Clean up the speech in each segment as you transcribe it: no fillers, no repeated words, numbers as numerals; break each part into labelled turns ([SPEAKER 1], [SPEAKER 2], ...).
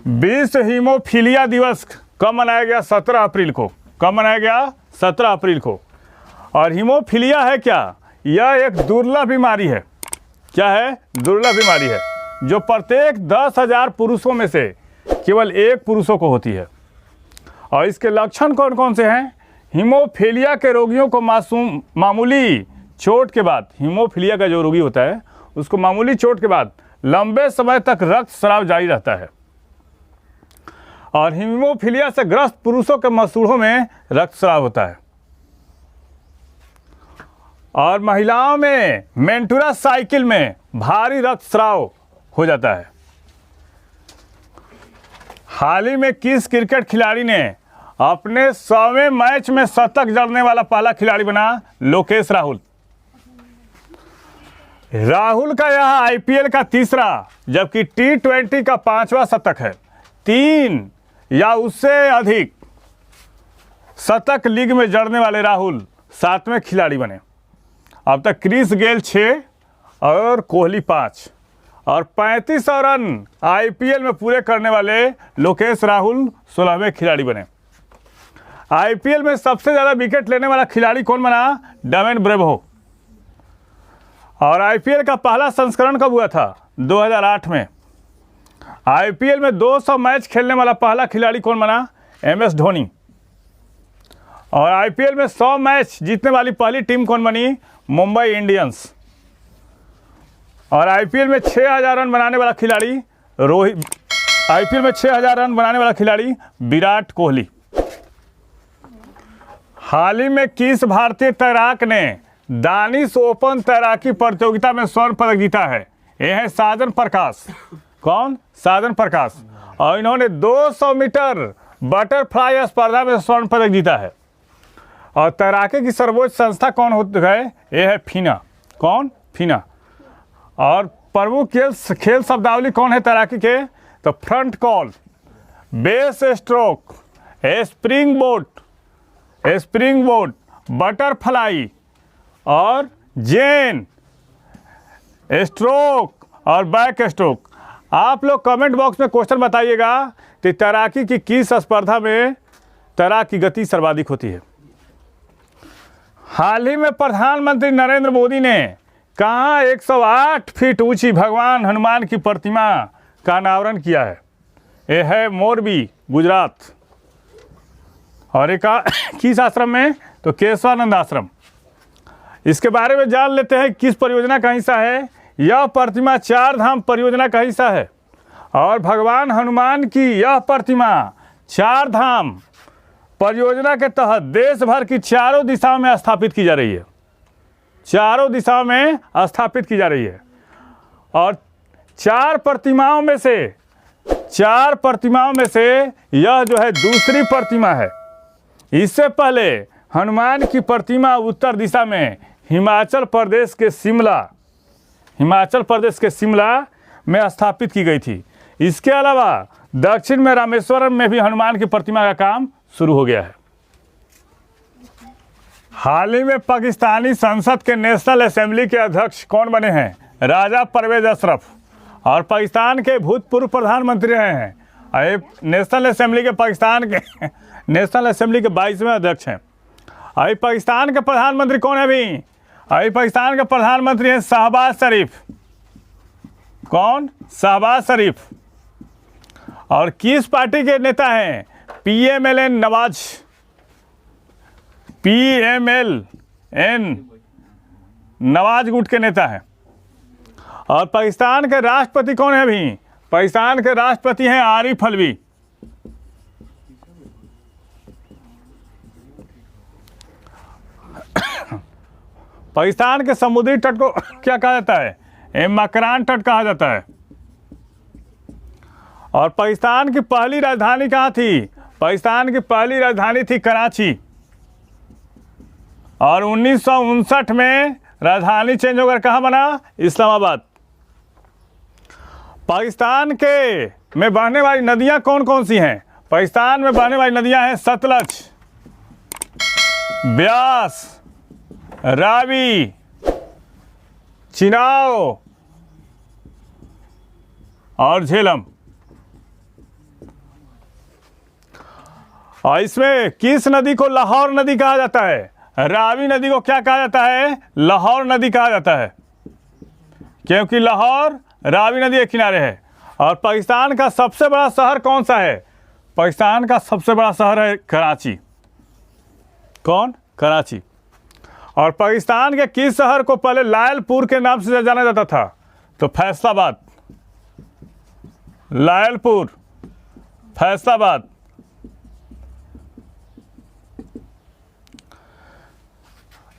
[SPEAKER 1] विश्व हीमोफीलिया दिवस कब मनाया गया? 17 अप्रैल को। कब मनाया गया? 17 अप्रैल को। और हीमोफीलिया है क्या? यह एक दुर्लभ बीमारी है। क्या है? दुर्लभ बीमारी है जो प्रत्येक 10,000 पुरुषों में से केवल एक पुरुषों को होती है। और इसके लक्षण कौन कौन से हैं? हीमोफीलिया के रोगियों को मामूली चोट के बाद, हीमोफीलिया का जो रोगी होता है उसको मामूली चोट के बाद लंबे समय तक रक्तस्राव जारी रहता है। और हीमोफीलिया से ग्रस्त पुरुषों के मसूड़ों में रक्तस्राव होता है। और महिलाओं में मेंटुरस साइकिल में भारी रक्तस्राव हो जाता है। हाल ही में किस क्रिकेट खिलाड़ी ने अपने 100वें मैच में शतक जड़ने वाला पहला खिलाड़ी बना? लोकेश राहुल। राहुल का यह आईपीएल का तीसरा जबकि T20 का 5वां शतक है। 3 या उससे अधिक शतक लीग में जड़ने वाले राहुल 7वें खिलाड़ी बने। अब तक क्रिस गेल 6 और कोहली 5 और 35 रन आईपीएल में पूरे करने वाले लोकेश राहुल 16वें खिलाड़ी बने। आईपीएल में सबसे ज़्यादा विकेट लेने वाला खिलाड़ी कौन बना? Devine bravo. और आईपीएल का पहला संस्करण कब हुआ था? 2008 में। आईपीएल में 200 मैच खेलने वाला पहला खिलाड़ी कौन बना? MS धोनी। और आईपीएल में 100 मैच जीतने वाली पहली टीम कौन बनी? मुंबई इंडियंस। और आईपीएल में 6000 रन बनाने वाला खिलाड़ी आईपीएल में 6000 रन बनाने वाला खिलाड़ी विराट कोहली। हाल ही में किस भारतीय तैराक ने दानिश ओपन तैराकी प्रतियोगिता में स्वर्ण पदक जीता है? यह है साजन प्रकाश। कौन? साजन प्रकाश। और इन्होंने 200 मीटर बटरफ्लाई स्पर्धा में स्वर्ण पदक जीता है। और तैराकी की सर्वोच्च संस्था कौन होती है? यह है FINA। कौन? FINA। और प्रमुख खेल शब्दावली कौन है तैराकी के? तो front call, base stroke, spring boat, butterfly और जेन स्ट्रोक और बैक स्ट्रोक। आप लोग कमेंट बॉक्स में क्वेश्चन बताइएगा कि तैराकी की किस स्पर्धा में तैराक की गति सर्वाधिक होती है। हाल ही में प्रधानमंत्री नरेंद्र मोदी ने कहाँ 108 फीट ऊंची भगवान हनुमान की प्रतिमा का अनावरण किया है? यह है मोरबी, गुजरात। और एक किस आश्रम में? तो केशवानंद आश्रम। इसके बारे में जान लेते हैं किस परियोजना का हिस्सा है। यह प्रतिमा 4 धाम परियोजना का हिस्सा है। और भगवान हनुमान की यह प्रतिमा 4 धाम परियोजना के तहत देश भर की चारों दिशाओं में स्थापित की जा रही है। चारों दिशाओं में स्थापित की जा रही है। और 4 प्रतिमाओं में से यह जो है दूसरी प्रतिमा है। इससे पहले हनुमान की प्रतिमा उत्तर दिशा में हिमाचल प्रदेश के शिमला में स्थापित की गई थी। इसके अलावा दक्षिण में रामेश्वरम में भी हनुमान की प्रतिमा का काम शुरू हो गया है। हाल ही में पाकिस्तानी संसद के नेशनल असेंबली के अध्यक्ष कौन बने हैं? राजा परवेज अशरफ। और पाकिस्तान के भूतपूर्व प्रधानमंत्री रहे हैं। नेशनल असेंबली के 22वें अध्यक्ष हैं। अभी पाकिस्तान के प्रधानमंत्री कौन है? अभी पाकिस्तान के प्रधानमंत्री हैं शहबाज शरीफ। कौन? शहबाज शरीफ। और किस पार्टी के नेता हैं? PMLN नवाज गुट के नेता हैं। और पाकिस्तान के राष्ट्रपति कौन है? अभी पाकिस्तान के राष्ट्रपति हैं आरिफ अलवी। पाकिस्तान के समुद्री तट को क्या कहा जाता है? मकरान तट कहा जाता है। और पाकिस्तान की पहली राजधानी कहाँ थी? पाकिस्तान की पहली राजधानी थी कराची। और 1959 में राजधानी चेंज होकर कहाँ बना? इस्लामाबाद। पाकिस्तान के में बहने वाली नदियाँ कौन कौन सी हैं? पाकिस्तान में बहने वाली नदियाँ हैं सतलज, ब्यास, रावी, चिनाब और झेलम। और इसमें किस नदी को लाहौर नदी कहा जाता है? रावी नदी को क्या कहा जाता है? लाहौर नदी कहा जाता है, क्योंकि लाहौर रावी नदी के किनारे है। और पाकिस्तान का सबसे बड़ा शहर कौन सा है? पाकिस्तान का सबसे बड़ा शहर है कराची। कौन? कराची। और पाकिस्तान के किस शहर को पहले लायलपुर के नाम से जाना जाता था? तो फैसलाबाद। लायलपुर, फैसलाबाद।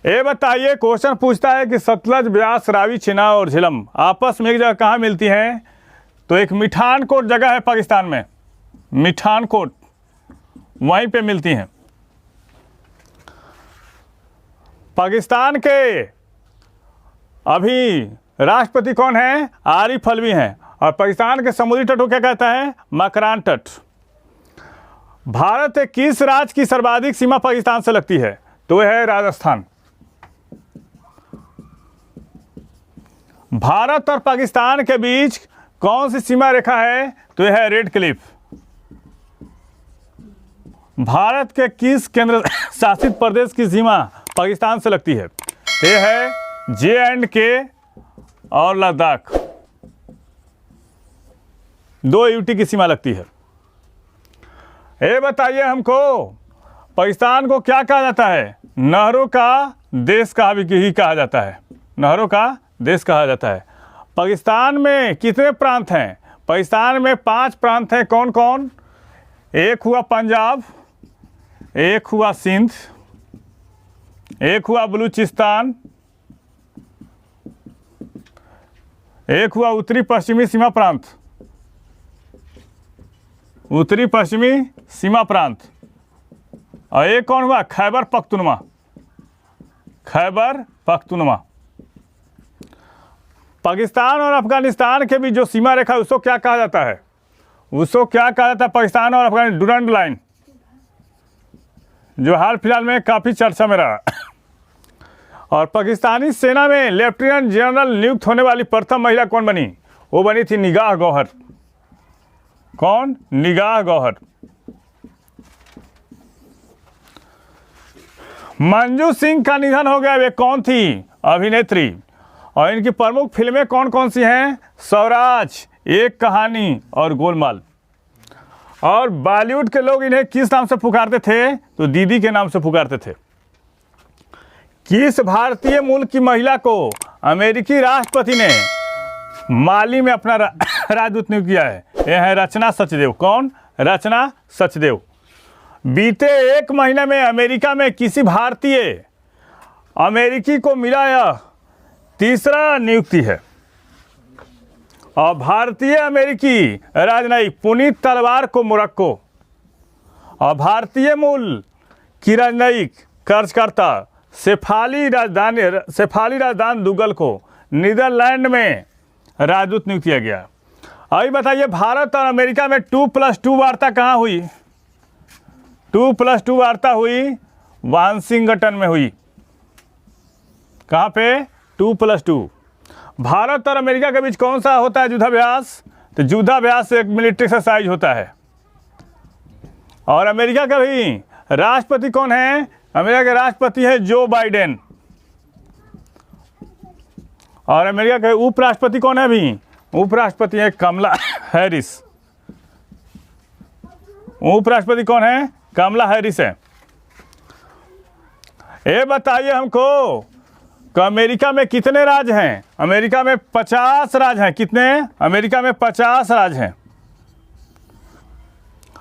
[SPEAKER 1] ये बताइए, क्वेश्चन पूछता है कि सतलज, ब्यास, रावी, चेनाब और झेलम आपस में एक जगह कहाँ मिलती हैं? तो एक मिठानकोट जगह है पाकिस्तान में, मिठानकोट, वहीं पे मिलती हैं। पाकिस्तान के अभी राष्ट्रपति कौन है? आरिफ अलवी हैं। और पाकिस्तान के समुद्री तट को क्या कहता है? मकरान तट। भारत के किस राज्य की सर्वाधिक सीमा पाकिस्तान से लगती है? तो वह है राजस्थान। भारत और पाकिस्तान के बीच कौन सी सीमा रेखा है? तो यह है रेड क्लिफ। भारत के किस केंद्र शासित प्रदेश की सीमा पाकिस्तान से लगती है? यह है JNK और लद्दाख, 2 यूटी की सीमा लगती है। ये बताइए हमको, पाकिस्तान को क्या कहा जाता है? नहरों का देश का भी कहा जाता है, नहरों का देश कहा जाता है। पाकिस्तान में कितने प्रांत हैं? पाकिस्तान में 5 प्रांत हैं। कौन कौन? एक हुआ पंजाब, एक हुआ सिंध, एक हुआ बलूचिस्तान, एक हुआ उत्तरी पश्चिमी सीमा प्रांत, उत्तरी पश्चिमी सीमा प्रांत, और एक कौन हुआ? खैबर पख्तूनख्वा, खैबर पख्तूनख्वा। पाकिस्तान और अफगानिस्तान के बीच जो सीमा रेखा है उसको क्या कहा जाता है? उसको क्या कहा जाता है? पाकिस्तान और अफगानिस्तान डुरंड लाइन, जो हाल फिलहाल में काफ़ी चर्चा में रहा। और पाकिस्तानी सेना में लेफ्टिनेंट जनरल नियुक्त होने वाली प्रथम महिला कौन बनी? वो बनी थी निगाह गौहर। कौन? निगाह गौहर। मंजू सिंह का निधन हो गया, वे कौन थी? अभिनेत्री। और इनकी प्रमुख फिल्में कौन कौन सी हैं? स्वराज, एक कहानी और गोलमाल। और बॉलीवुड के लोग इन्हें किस नाम से पुकारते थे? तो दीदी के नाम से पुकारते थे। किस भारतीय मूल की महिला को अमेरिकी राष्ट्रपति ने माली में अपना राजदूत नियुक्त किया है? यह है रचना सचदेव। कौन? रचना सचदेव। बीते 1 महीने में अमेरिका में किसी भारतीय अमेरिकी को मिला यह तीसरा नियुक्ति है। और भारतीय अमेरिकी राजनयिक पुनीत तलवार को मोरक्को, और भारतीय मूल की राजनयिक कर्जकर्ता शेफाली राजदान दुगल को नीदरलैंड में राजदूत नियुक्त किया गया। अभी बताइए, भारत और अमेरिका में 2+2 वार्ता कहाँ हुई? 2+2 वार्ता हुई वाशिंगटन में हुई। कहाँ पे? 2+2। भारत और अमेरिका के बीच कौन सा होता है युद्धाभ्यास? तो युद्धाभ्यास एक मिलिट्री एक्सरसाइज होता है। और अमेरिका का भी राष्ट्रपति कौन है? अमेरिका के राष्ट्रपति है जो बाइडेन। और अमेरिका के उपराष्ट्रपति कौन है? अभी उपराष्ट्रपति है कमला हैरिस। उपराष्ट्रपति कौन है? कमला हैरिस है। ये बताइए हमको कि अमेरिका में कितने राज्य हैं? अमेरिका में 50 राज्य हैं। कितने? अमेरिका में 50 राज्य हैं।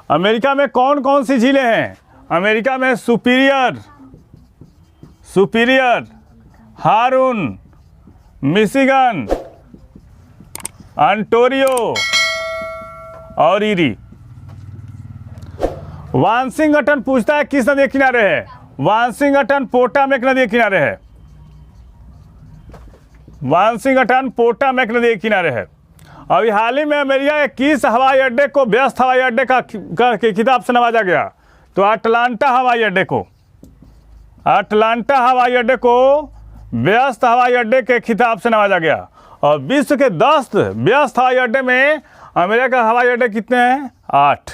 [SPEAKER 1] अमेरिका में कौन कौन सी झीलें हैं? अमेरिका में सुपीरियर, हारून, मिशिगन, ऑन्टारियो और ईरी। वाशिंगटन पूछता है किस नदी के किनारे है? वाशिंगटन पोटामेक नदी के किनारे है। वाशिंगटन पोटामेक नदी के किनारे है। अभी हाल ही में अमेरिका के किस हवाई अड्डे को व्यस्त हवाई अड्डे का के खिताब से नवाजा गया? तो अटलांटा हवाई अड्डे को, अटलांटा हवाई अड्डे को व्यस्त हवाई अड्डे के खिताब से नवाजा गया। और विश्व के 10 व्यस्त हवाई अड्डे में अमेरिका के हवाई अड्डे कितने हैं? 8।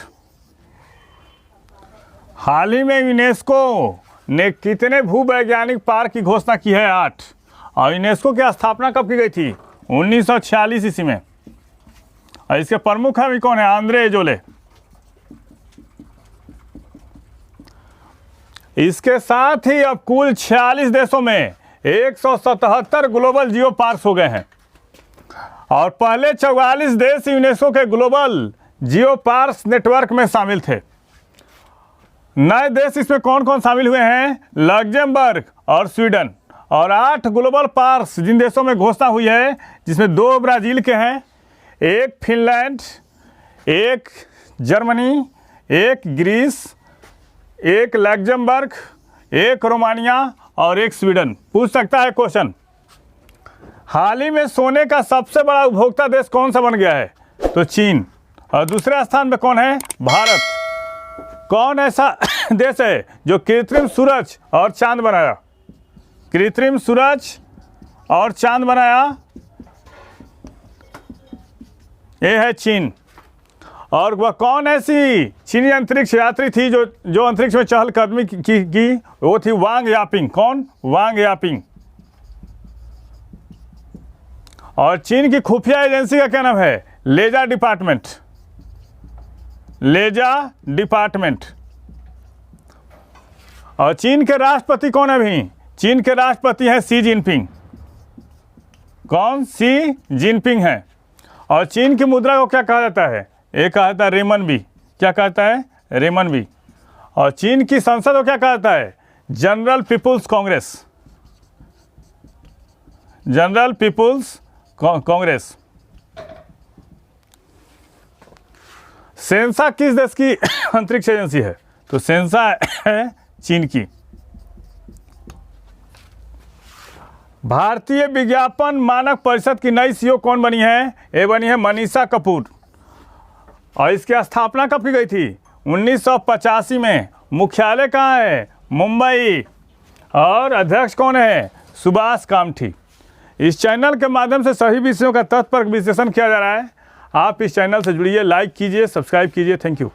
[SPEAKER 1] हाल ही में यूनेस्को ने कितने भूवैज्ञानिक पार्क की घोषणा की है? 8। और यूनेस्को की स्थापना कब की गई थी? 1946 ईस्वी में। और इसके प्रमुख अभी कौन है? Andre Azoulay. इसके साथ ही अब कुल 46 देशों में 177 ग्लोबल जियो पार्क्स हो गए हैं और पहले 44 देश यूनेस्को के ग्लोबल जियो पार्क्स नेटवर्क में शामिल थे। नए देश इसमें कौन कौन शामिल हुए हैं? लग्जमबर्ग और स्वीडन। और 8 ग्लोबल पार्क्स जिन देशों में घोषणा हुई है, जिसमें 2 ब्राज़ील के हैं, 1 Finland, 1 Germany, 1 Greece, 1 Luxembourg, 1 Romania और 1 स्वीडन। पूछ सकता है क्वेश्चन, हाल ही में सोने का सबसे बड़ा उपभोक्ता देश कौन सा बन गया है? तो चीन। और दूसरे स्थान पे कौन है? भारत। कौन ऐसा देश है जो कृत्रिम सूरज और चांद बनाया? कृत्रिम सूरज और चांद बनाया, ये है चीन। और वह कौन ऐसी चीनी अंतरिक्ष यात्री थी जो अंतरिक्ष में चहलकदमी की? वो थी वांग यापिंग। कौन? Wang Yaping. और चीन की खुफिया एजेंसी का क्या नाम है? लेजा डिपार्टमेंट। लेजा डिपार्टमेंट। और चीन के राष्ट्रपति कौन है अभी? चीन के राष्ट्रपति हैं शी जिनपिंग। कौन? शी जिनपिंग है। और चीन की मुद्रा को क्या कहा जाता है? एक कहा जाता है रेमनबी। क्या कहता है? रेमनबी। और चीन की संसद को क्या कहा जाता है? General People's Congress. General People's Congress. सेंसा किस देश की अंतरिक्ष एजेंसी है? तो सेंसा है चीन की। भारतीय विज्ञापन मानक परिषद की नई सीईओ कौन बनी है? ये बनी है मनीषा कपूर। और इसकी स्थापना कब की गई थी? 1985 में। मुख्यालय कहाँ है? मुंबई। और अध्यक्ष कौन है? सुभाष कामठी। इस चैनल के माध्यम से सभी विषयों का तथ्यपरक विश्लेषण किया जा रहा है। आप इस चैनल से जुड़िए, लाइक कीजिए, सब्सक्राइब कीजिए। Thank you.